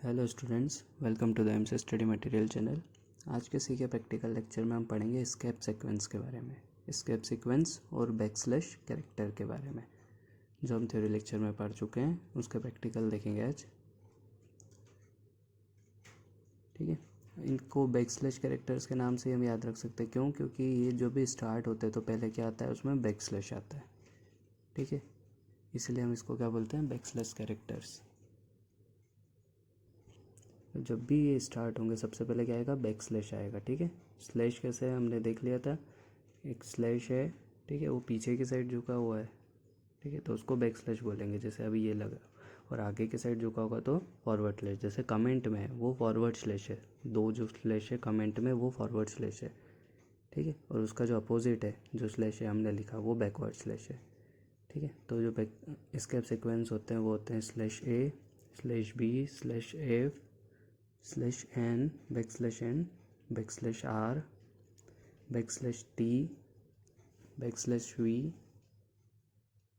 Hello students, welcome to the MC study material channel. आज के सीखे प्रैक्टिकल लेक्चर में हम पढ़ेंगे स्केप सीक्वेंस के बारे में, स्केप सीक्वेंस और बैकस्लैश कैरेक्टर के बारे में, जो हम थ्योरी लेक्चर में पढ़ चुके हैं। उसके प्रैक्टिकल देखेंगे आज। ठीक है, इनको बैकस्लैश कैरेक्टर्स के नाम से हम याद रख सकते हैं। क्यों? क्योंकि ये जो भी स्टार्ट होते हैं तो पहले क्या आता है, उसमें बैकस्लैश आता है। ठीक है, इसलिए हम इसको क्या बोलते हैं, बैकस्लैश कैरेक्टर्स। जब भी ये स्टार्ट होंगे सबसे पहले क्या आएगा, बैक स्लैश आएगा। ठीक है, स्लैश कैसे है हमने देख लिया था। एक स्लैश है, ठीक है, वो पीछे की साइड झुका हुआ है। ठीक है, तो उसको बैक स्लैश बोलेंगे, जैसे अभी ये लगा। और आगे की साइड झुका होगा तो फॉरवर्ड स्लैश। जैसे कमेंट में है वो फॉरवर्ड स्लैश है, दो जो स्लैश है कमेंट में वो फॉरवर्ड स्लैश है। ठीक है, और उसका जो अपोजिट है, जो स्लैश है हमने लिखा, वो बैकवर्ड स्लैश है। ठीक है, तो जो स्केप सीक्वेंस होते हैं वो होते हैं slash A, slash B, slash F, slash N, back slash R, back slash T, back slash V,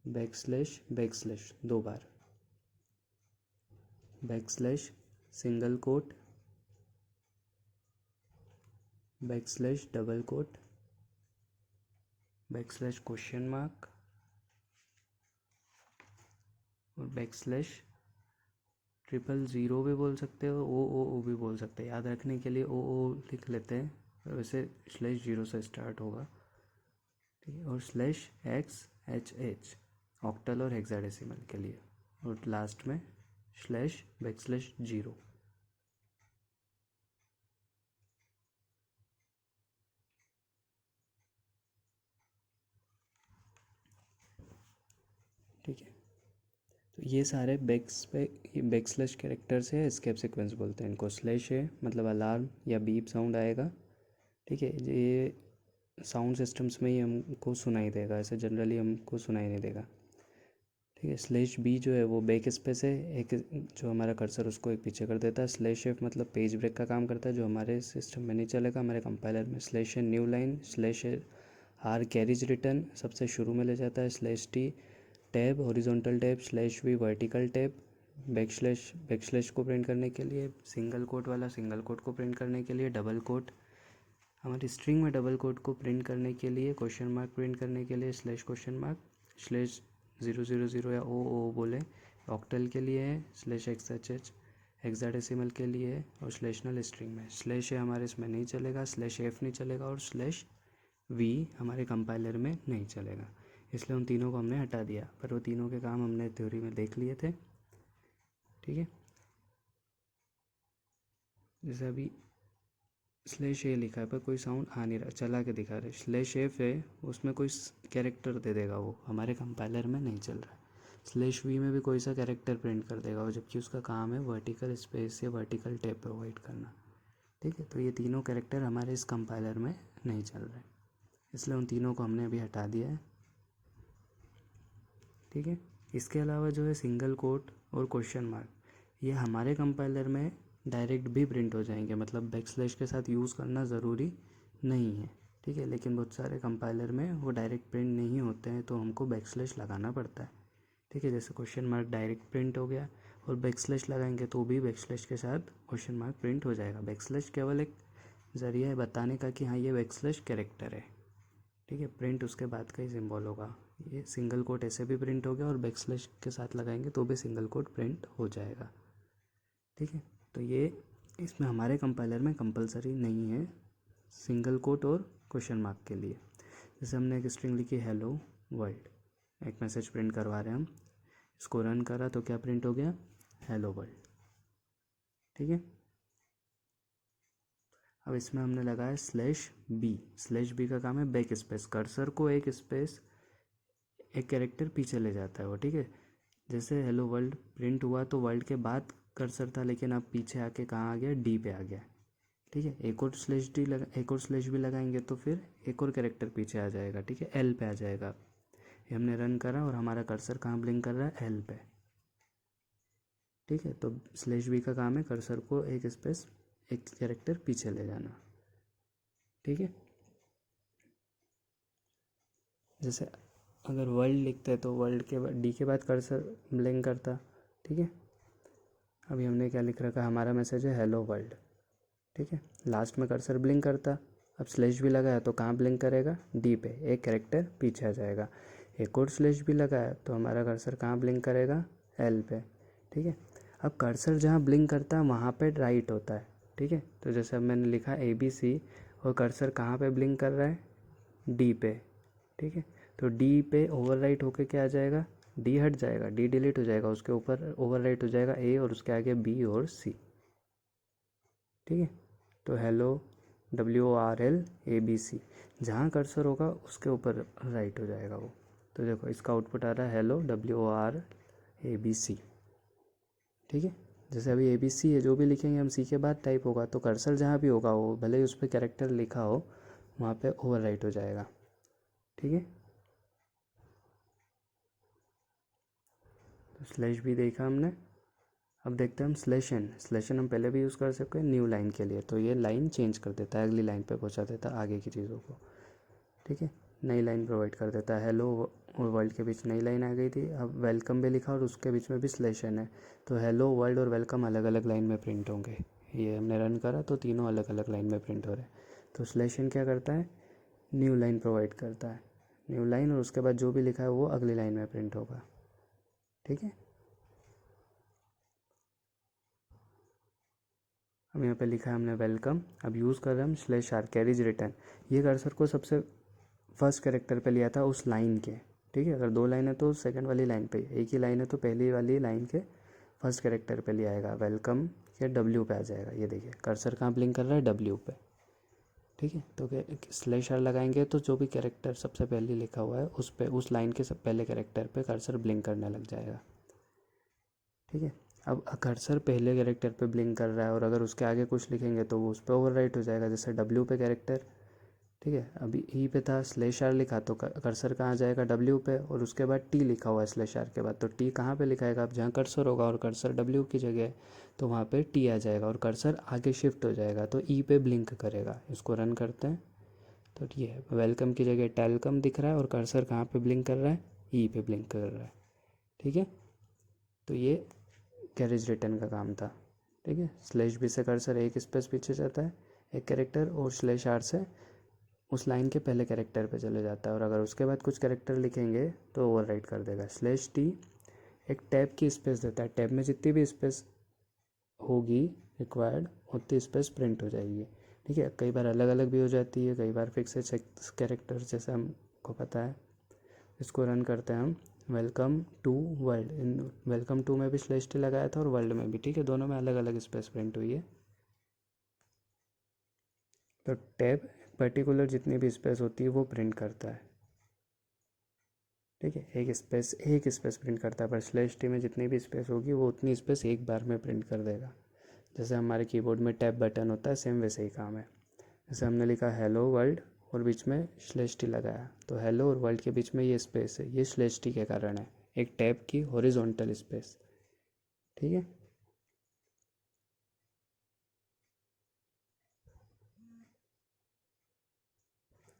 back slash दो बार, back slash single quote, back slash double quote, back slash question mark और back slash 000 भी बोल सकते हो, ओ भी बोल सकते हैं। याद रखने के लिए ओ लिख लेते हैं, वैसे स्लैश 0 से स्टार्ट होगा। ठीक है, और स्लैश XHH ऑक्टल और हेक्साडेसिमल के लिए, और लास्ट में स्लैश बैक स्लैश 0। ठीक है, तो ये सारे बैक स्लैश कैरेक्टर्स है, स्केप सीक्वेंस बोलते हैं इनको। स्लैश है मतलब अलार्म या बीप साउंड आएगा। ठीक है, ये साउंड सिस्टम्स में ही हमको सुनाई देगा, ऐसे जनरली हमको सुनाई नहीं देगा। ठीक है, स्लैश बी जो है वो बैक स्पेस है, एक जो हमारा कर्सर उसको एक पीछे कर देता है। स्लैश एफ मतलब पेज ब्रेक का काम करता है, जो हमारे सिस्टम में नहीं चलेगा, हमारे कंपाइलर में। स्लैश है new line, slash R carriage return, सबसे शुरू में ले जाता है। Slash T tab, horizontal tab, slash V vertical tab, backslash को प्रिंट करने के लिए। सिंगल कोट वाला सिंगल कोट को प्रिंट करने के लिए। डबल कोट हमारी स्ट्रिंग में डबल कोट को प्रिंट करने के लिए। क्वेश्चन मार्क प्रिंट करने के लिए स्लैश क्वेश्चन मार्क, स्लैश 000 या ओ बोले ऑक्टल के लिए है। स्लैश XHH हेक्साडेसिमल के लिए है। और स्लैशनल स्ट्रिंग में स्लैश है हमारे इसमें नहीं चलेगा, स्लैश एफ नहीं चलेगा, और स्लैश वी हमारे कंपाइलर में नहीं चलेगा। इसलिए उन तीनों को हमने हटा दिया, पर वो तीनों के काम हमने थ्योरी में देख लिए थे। ठीक है, जैसे अभी स्लैश ए लिखा है पर कोई साउंड आ नहीं रहा, चला के दिखा रहे। स्लैश एफ है, उसमें कोई कैरेक्टर दे देगा, वो हमारे कंपाइलर में नहीं चल रहा है। स्लैश वी में भी कोई सा कैरेक्टर प्रिंट कर देगा, और जबकि उसका काम है वर्टिकल स्पेस या वर्टिकल टैब प्रोवाइड करना। ठीक है, तो ये तीनों कैरेक्टर हमारे इस कंपाइलर में नहीं चल रहे, इसलिए उन तीनों को हमने अभी हटा दिया है। ठीक है, इसके अलावा जो है सिंगल कोट और क्वेश्चन मार्क, ये हमारे कंपाइलर में डायरेक्ट भी प्रिंट हो जाएंगे, मतलब बैक स्लैश के साथ यूज़ करना ज़रूरी नहीं है। ठीक है, लेकिन बहुत सारे कंपाइलर में वो डायरेक्ट प्रिंट नहीं होते हैं, तो हमको बैक स्लैश लगाना पड़ता है। ठीक है, जैसे क्वेश्चन मार्क डायरेक्ट प्रिंट हो गया, और बैक स्लैश लगाएंगे तो भी बैक स्लैश के साथ क्वेश्चन मार्क प्रिंट हो जाएगा। बैक स्लैश केवल एक ज़रिया है बताने का कि हाँ ये बैक स्लैश कैरेक्टर है। ठीक है, प्रिंट उसके बाद का ही सिंबल होगा। ये सिंगल कोट ऐसे भी प्रिंट हो गया, और बैक स्लैश के साथ लगाएंगे तो भी सिंगल कोट प्रिंट हो जाएगा। ठीक है, तो ये इसमें हमारे कंपाइलर में कंपलसरी नहीं है सिंगल कोट और क्वेश्चन मार्क के लिए। जैसे हमने एक स्ट्रिंग लिखी हेलो वर्ल्ड, एक मैसेज प्रिंट करवा रहे हैं हम, इसको रन करा तो क्या प्रिंट हो गया, हेलो वर्ल्ड। ठीक है, अब इसमें हमने लगाया स्लैश बी का काम है बैक स्पेस, कर्सर को एक स्पेस एक कैरेक्टर पीछे ले जाता है वो। ठीक है, जैसे हेलो वर्ल्ड प्रिंट हुआ तो वर्ल्ड के बाद कर्सर था, लेकिन अब पीछे आके कहाँ आ गया, डी पे आ गया। ठीक है, एक और स्लैश भी लगाएंगे तो फिर एक और कैरेक्टर पीछे आ जाएगा। ठीक है, एल पे आ जाएगा। ये हमने रन करा और हमारा कर्सर कहाँ ब्लिंक कर रहा है, एल पे। ठीक है, तो स्लैश बी का काम है कर्सर को एक स्पेस एक कैरेक्टर पीछे ले जाना। ठीक है, जैसे अगर वर्ल्ड लिखते हैं तो वर्ल्ड के बाद डी के बाद कर्सर ब्लिंक करता। ठीक है, अभी हमने क्या लिख रखा, हमारा मैसेज है हेलो वर्ल्ड, ठीक है। लास्ट में कर्सर ब्लिंक करता, अब स्लैश भी लगा है तो कहाँ ब्लिंक करेगा, डी पे, एक कैरेक्टर पीछे आ जाएगा। एक और स्लैश भी लगा है तो हमारा कर्सर कहाँ ब्लिंक करेगा, एल पे, ठीक है। अब कर्सर जहाँ ब्लिंक करता है वहाँ पे राइट होता है, ठीक है। तो जैसे अब मैंने लिखा ABC और कर्सर कहाँ पे ब्लिंक कर रहा है, डी पे, ठीक है। तो डी पे ओवरराइट होके क्या आ जाएगा, डी हट जाएगा, डी डिलीट हो जाएगा, उसके ऊपर ओवरराइट हो जाएगा ए और उसके आगे बी और सी, ठीक है। तो हेलो WORLABC, जहाँ कर्सर होगा उसके ऊपर राइट हो जाएगा वो। तो देखो इसका आउटपुट आ रहा है हेलो WORLABC, ठीक है। जैसे अभी ABC है, जो भी लिखेंगे हम सी के बाद टाइप होगा, तो कर्सर जहाँ भी होगा वो भले ही उस पर कैरेक्टर लिखा हो वहाँ पे ओवर राइट हो जाएगा, ठीक है। तो स्लैश भी देखा हमने। अब देखते हैं हम स्लेशन हम पहले भी यूज़ कर सकते हैं न्यू लाइन के लिए, तो ये लाइन चेंज कर देता है, अगली लाइन पे पहुंचा देता है आगे की चीज़ों को, ठीक है। नई लाइन प्रोवाइड कर देता है, हेलो और वर्ल्ड के बीच नई लाइन आ गई थी, अब वेलकम भी लिखा और उसके बीच में भी स्लेशन है, तो हेलो वर्ल्ड और वेलकम अलग अलग लाइन में प्रिंट होंगे। ये हमने रन करा तो तीनों अलग अलग लाइन में प्रिंट हो रहे हैं। तो स्लेशन क्या करता है, न्यू लाइन प्रोवाइड करता है, न्यू लाइन, और उसके बाद जो भी लिखा है वो अगली लाइन में प्रिंट होगा, ठीक है। अब यहाँ पे लिखा है हमने वेलकम, अब यूज़ कर रहे हैं हम /r कैरीज रिटर्न। ये कर्सर को सबसे फर्स्ट कैरेक्टर पे लिया था उस लाइन के, ठीक है। अगर दो लाइन है तो सेकंड वाली लाइन पे, एक ही लाइन है तो पहली वाली लाइन के फर्स्ट कैरेक्टर पे लिया आएगा, वेलकम के W पे आ जाएगा। ये देखिए कर्सर कहाँ ब्लिंक कर रहा है, W पे, ठीक है। तो /r लगाएंगे तो जो भी कैरेक्टर सबसे पहले लिखा हुआ है उस पे, उस लाइन के सब पहले कैरेक्टर पे कर्सर ब्लिंक करने लग जाएगा, ठीक है। अब कर्सर पहले कैरेक्टर पे ब्लिंक कर रहा है और अगर उसके आगे कुछ लिखेंगे तो वो उस पर ओवर राइट हो जाएगा, जैसे W पे कैरेक्टर, ठीक है। अभी ई पे था /r लिखा तो कर्सर कहाँ जाएगा, W पे, और उसके बाद T लिखा हुआ है /r के बाद, तो T कहाँ पे लिखाएगा, अब जहाँ कर्सर होगा और कर्सर W की जगह है तो वहाँ पे T आ जाएगा और कर्सर आगे शिफ्ट हो जाएगा तो ई पे ब्लिंक करेगा। इसको रन करते हैं तो ठीक है, वेलकम की जगह टेलकम दिख रहा है और कर्सर कहाँ पे ब्लिंक कर रहा है, ई पे ब्लिंक कर रहा है, ठीक है। तो ये कैरेज रिटर्न का काम था, ठीक है। /b से कर्सर एक स्पेस पीछे जाता है एक कैरेक्टर, और /r से उस लाइन के पहले कैरेक्टर पे चले जाता है, और अगर उसके बाद कुछ कैरेक्टर लिखेंगे तो ओवरराइट कर देगा। /t एक टैब की स्पेस देता है, टैब में जितनी भी स्पेस होगी रिक्वायर्ड उतनी स्पेस प्रिंट हो जाएगी, ठीक है। कई बार अलग अलग भी हो जाती है, कई बार फिक्स है कैरेक्टर, जैसे हमको पता है। इसको रन करते हैं हम, वेलकम टू वर्ल्ड, इन वेलकम टू में भी /t लगाया था और वर्ल्ड में भी, ठीक है, दोनों में अलग अलग स्पेस प्रिंट हुई है। तो टैब पर्टिकुलर जितनी भी स्पेस होती है वो प्रिंट करता है, ठीक है। एक स्पेस प्रिंट करता है, पर /t में जितनी भी स्पेस होगी वो उतनी स्पेस एक बार में प्रिंट कर देगा। जैसे हमारे कीबोर्ड में टैब बटन होता है, सेम वैसे ही काम है। जैसे हमने लिखा हेलो वर्ल्ड और बीच में /t लगाया, तो हेलो और वर्ल्ड के बीच में ये स्पेस है, ये /t के कारण है, एक टैब की हॉरिजॉन्टल स्पेस, ठीक है।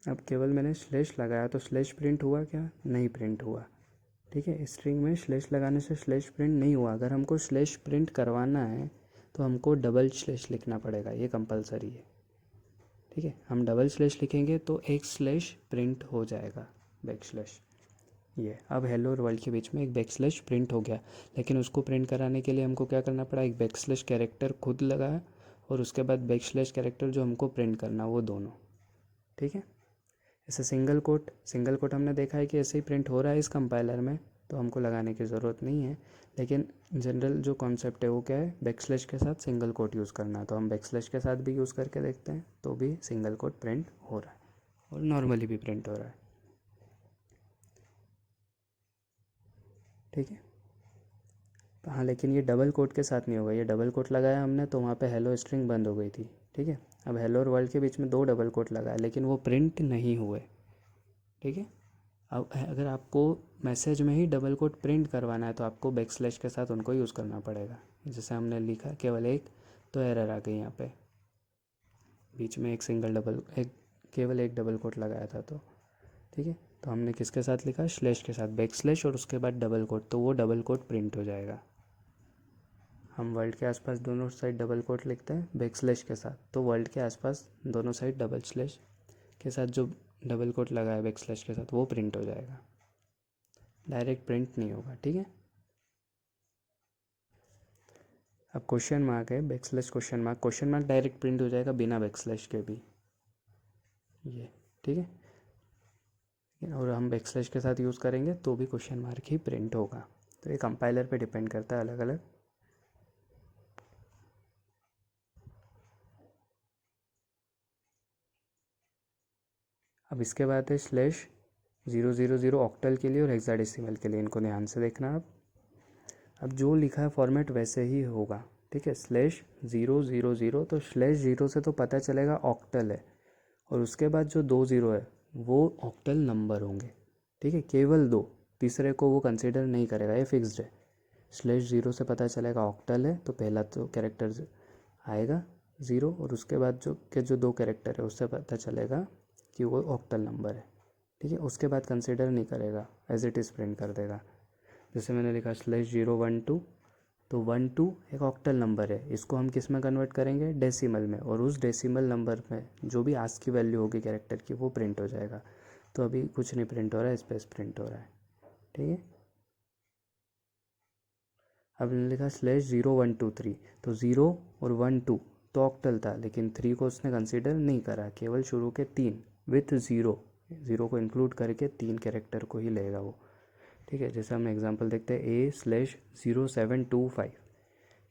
अब केवल मैंने / लगाया तो / प्रिंट हुआ क्या, नहीं प्रिंट हुआ, ठीक है। स्ट्रिंग में / लगाने से / प्रिंट नहीं हुआ। अगर हमको / प्रिंट करवाना है तो हमको डबल / लिखना पड़ेगा, ये कंपलसरी है, ठीक है। हम डबल / लिखेंगे तो एक / प्रिंट हो जाएगा, बैक / ये अब हेलो और वर्ल्ड के बीच में एक बैक / प्रिंट हो गया, लेकिन उसको प्रिंट कराने के लिए हमको क्या करना पड़ा, एक बैक / कैरेक्टर खुद लगाया और उसके बाद बैक / कैरेक्टर जो हमको प्रिंट करना वो दोनों, ठीक है। ऐसे सिंगल कोट हमने देखा है कि ऐसे ही प्रिंट हो रहा है इस कंपाइलर में, तो हमको लगाने की ज़रूरत नहीं है। लेकिन जनरल जो कॉन्सेप्ट है वो क्या है, बैक / के साथ सिंगल कोट यूज़ करना, तो हम बैक / के साथ भी यूज़ करके देखते हैं तो भी सिंगल कोट प्रिंट हो रहा है और नॉर्मली भी प्रिंट हो रहा है, ठीक है। हाँ, लेकिन ये डबल कोट के साथ नहीं होगा, ये डबल कोट लगाया हमने तो वहाँ पे हेलो स्ट्रिंग बंद हो गई थी, ठीक है। अब हेलो और वर्ल्ड के बीच में 2 डबल कोट लगाया लेकिन वो प्रिंट नहीं हुए, ठीक है। अब अगर आपको मैसेज में ही डबल कोट प्रिंट करवाना है तो आपको बैक / के साथ उनको यूज़ करना पड़ेगा। जैसे हमने लिखा केवल एक, तो एरर आ गई यहाँ पे, बीच में एक केवल एक डबल कोट लगाया था तो, ठीक है। तो हमने किसके साथ लिखा, / के साथ बैक / और उसके बाद डबल कोट, तो वो डबल कोट प्रिंट हो जाएगा। हम वर्ल्ड के आसपास दोनों साइड डबल कोट लिखते हैं बैक स्लैश के साथ, तो वर्ल्ड के आसपास दोनों साइड डबल स्लैश के साथ जो डबल कोट लगा है बैक स्लैश के साथ वो प्रिंट हो जाएगा, डायरेक्ट प्रिंट नहीं होगा। ठीक है, अब क्वेश्चन मार्क है, back slash question mark direct print हो जाएगा बिना बैक स्लैश के भी, ये ठीक है। और हम बैक स्लैश के साथ यूज़ करेंगे तो भी क्वेश्चन मार्क ही प्रिंट होगा। तो ये कंपाइलर पे डिपेंड करता है अलग अलग। अब इसके बाद है स्लैश 000 ऑक्टल के लिए और हेक्साडेसिमल के लिए, इनको ध्यान से देखना। अब जो लिखा है फॉर्मेट वैसे ही होगा। ठीक है, स्लैश 000, तो स्लैश 0 से तो पता चलेगा ऑक्टल है, और उसके बाद जो 2 0 है वो ऑक्टल नंबर होंगे। ठीक है, केवल 2, तीसरे को वो कंसिडर नहीं करेगा, ये फिक्स्ड है। स्लैश 0 से पता चलेगा ऑक्टल है, तो पहला तो कैरेक्टर आएगा 0, और उसके बाद जो 2 कैरेक्टर है उससे पता चलेगा कि वो ऑक्टल नंबर है। ठीक है, उसके बाद कंसिडर नहीं करेगा, एज इट इज़ प्रिंट कर देगा। जैसे मैंने लिखा स्लैश 012, तो 12 एक ऑक्टल नंबर है, इसको हम किस में कन्वर्ट करेंगे, डेसिमल में, और उस डेसिमल नंबर में जो भी आस्की वैल्यू होगी कैरेक्टर की वो प्रिंट हो जाएगा। तो अभी कुछ नहीं प्रिंट हो रहा है, स्पेस प्रिंट हो रहा है। ठीक है, अब मैंने लिखा स्लैश 0123, तो 0 और 12 तो ऑक्टल था, लेकिन 3 को उसने कंसिडर नहीं करा, केवल शुरू के 3 विथ 0 को इंक्लूड करके 3 कैरेक्टर को ही लेगा वो। ठीक है, जैसे हम एग्जांपल देखते हैं A/0725।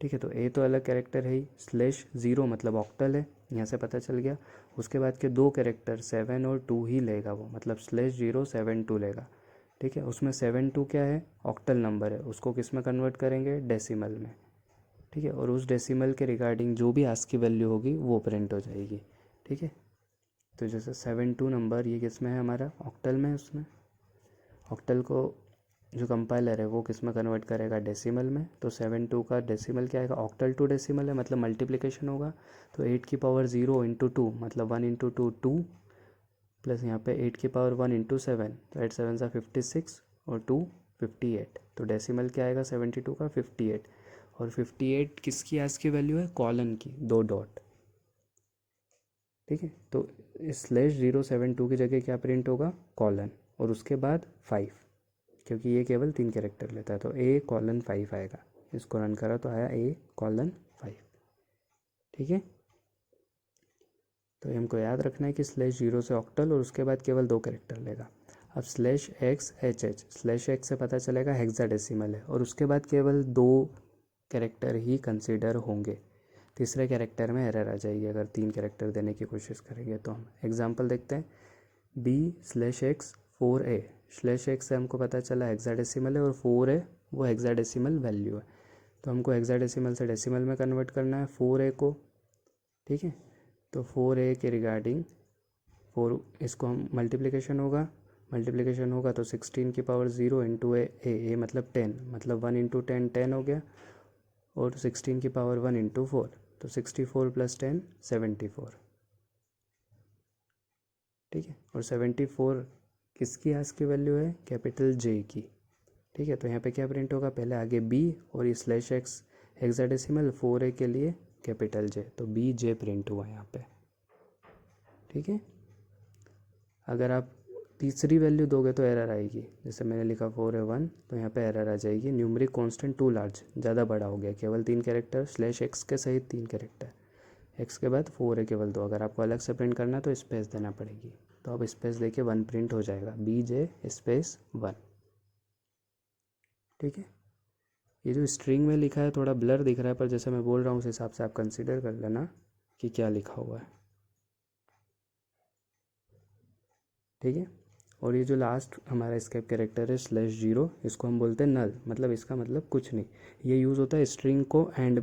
ठीक है, तो ए तो अलग कैरेक्टर है ही, स्लैश 0 मतलब ऑक्टल है, यहाँ से पता चल गया। उसके बाद के 2 कैरेक्टर 7 और 2 ही लेगा वो, मतलब स्लैश 072 लेगा। ठीक है, उसमें 72 क्या है, ऑक्टल नंबर है, उसको किस में कन्वर्ट करेंगे, डेसिमल में। ठीक है, और उस डेसिमल के रिगार्डिंग जो भी आस्की वैल्यू होगी वो प्रिंट हो जाएगी। ठीक है, तो जैसे 72 नंबर ये किस में है, हमारा ऑक्टल में है, उसमें ऑक्टल को जो कंपाइलर है वो किस में कन्वर्ट करेगा, डेसिमल में। तो 72 का डेसिमल क्या आएगा, ऑक्टल टू डेसिमल है, मतलब मल्टीप्लिकेशन होगा। तो 8 की पावर 0 इंटू 2 मतलब 1 इंटू 2 2, प्लस यहाँ पे 8 की पावर 1 इंटू 7, तो 8 7 सा 56 और 2 58। तो डेसिमल क्या आएगा 72 का, 58। और 58 किसकी आज की वैल्यू है, कॉलन की, 2 डॉट। ठीक है, तो स्लैश 072 की जगह क्या प्रिंट होगा, कॉलन, और उसके बाद 5, क्योंकि ये केवल 3 कैरेक्टर लेता है, तो A:5 आएगा। इसको रन करा तो आया A:5। ठीक है, तो हमको याद रखना है कि स्लैश 0 से ऑक्टल और उसके बाद केवल 2 कैरेक्टर लेगा। अब स्लैश XHH, स्लैश X से पता चलेगा हेक्साडेसिमल है, और उसके बाद केवल 2 कैरेक्टर ही कंसिडर होंगे, तीसरे कैरेक्टर में एरर आ जाएगी अगर 3 कैरेक्टर देने की कोशिश करेंगे। तो हम एग्जांपल देखते हैं, B/X 4A, स्लैश एक्स से हमको पता चला हेक्साडेसिमल है, और 4 है वो हेक्साडेसिमल वैल्यू है, तो हमको हेक्साडेसिमल से डेसिमल में कन्वर्ट करना है 4A को। ठीक है, तो 4A के रिगार्डिंग 4, इसको हम मल्टीप्लिकेशन होगा तो 16 की पावर 0 इंटू ए मतलब 10, मतलब 1 इंटू 10 10 हो गया, और 16 की पावर 1 इंटू 4, तो 64 प्लस 10 74। ठीक है, और 74 किसकी आज की वैल्यू है, कैपिटल J की। ठीक है, तो यहाँ पे क्या प्रिंट होगा, पहले आगे B और ये स्लैश एक्स हेक्साडेसिमल 4A के लिए कैपिटल J, तो BJ प्रिंट हुआ यहाँ पे। ठीक है, अगर आप तीसरी वैल्यू दोगे तो एरर आएगी, जैसे मैंने लिखा 4A1, तो यहाँ पे एरर आ जाएगी, न्यूमरिक कांस्टेंट टू लार्ज, ज़्यादा बड़ा हो गया, केवल 3 कैरेक्टर, स्लैश एक्स के सहित 3 कैरेक्टर, एक्स के बाद 4A केवल 2। अगर आपको अलग से प्रिंट करना है तो स्पेस देना पड़ेगी, तो अब स्पेस देके 1 प्रिंट हो जाएगा, BJ स्पेस 1। ठीक है, ये जो स्ट्रिंग में लिखा है थोड़ा ब्लर दिख रहा है, पर जैसे मैं बोल रहा हूँ उस हिसाब से आप कंसिडर कर लेना कि क्या लिखा हुआ है। ठीक है, और ये जो लास्ट हमारा स्केप कैरेक्टर है स्लैश 0, इसको हम बोलते हैं नल, मतलब इसका मतलब कुछ नहीं। ये यूज़ होता है स्ट्रिंग को एंड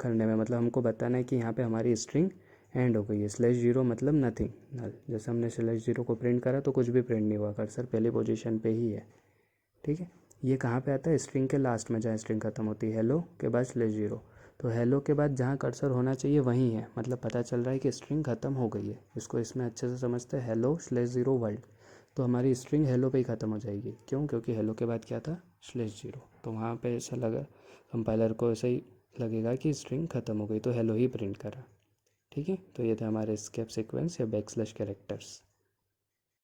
करने में, मतलब हमको बताना है कि यहाँ पे हमारी स्ट्रिंग एंड हो गई है। स्लैश 0 मतलब नथिंग, नल। जैसे हमने स्लैश 0 को प्रिंट करा तो कुछ भी प्रिंट नहीं हुआ, कर्सर पहली पोजीशन पे ही है। ठीक है, ये कहाँ पे आता है, स्ट्रिंग के लास्ट में, जहाँ स्ट्रिंग खत्म होती है, हेलो के बाद स्लैश 0, तो हेलो के बाद जहाँ कर्सर होना चाहिए वहीं है, मतलब पता चल रहा है कि स्ट्रिंग ख़त्म हो गई है। इसको इसमें अच्छे से समझते हैं, हेलो स्लैश 0 वर्ल्ड, तो हमारी स्ट्रिंग हेलो पे ही ख़त्म हो जाएगी। क्यों, क्योंकि हेलो के बाद क्या था, स्लैश 0, तो वहाँ पे ऐसा लगा कंपाइलर को, ऐसे ही लगेगा कि स्ट्रिंग ख़त्म हो गई, तो हेलो ही प्रिंट करा। ठीक है, तो ये थे हमारे एस्केप सीक्वेंस या बैकस्लैश कैरेक्टर्स।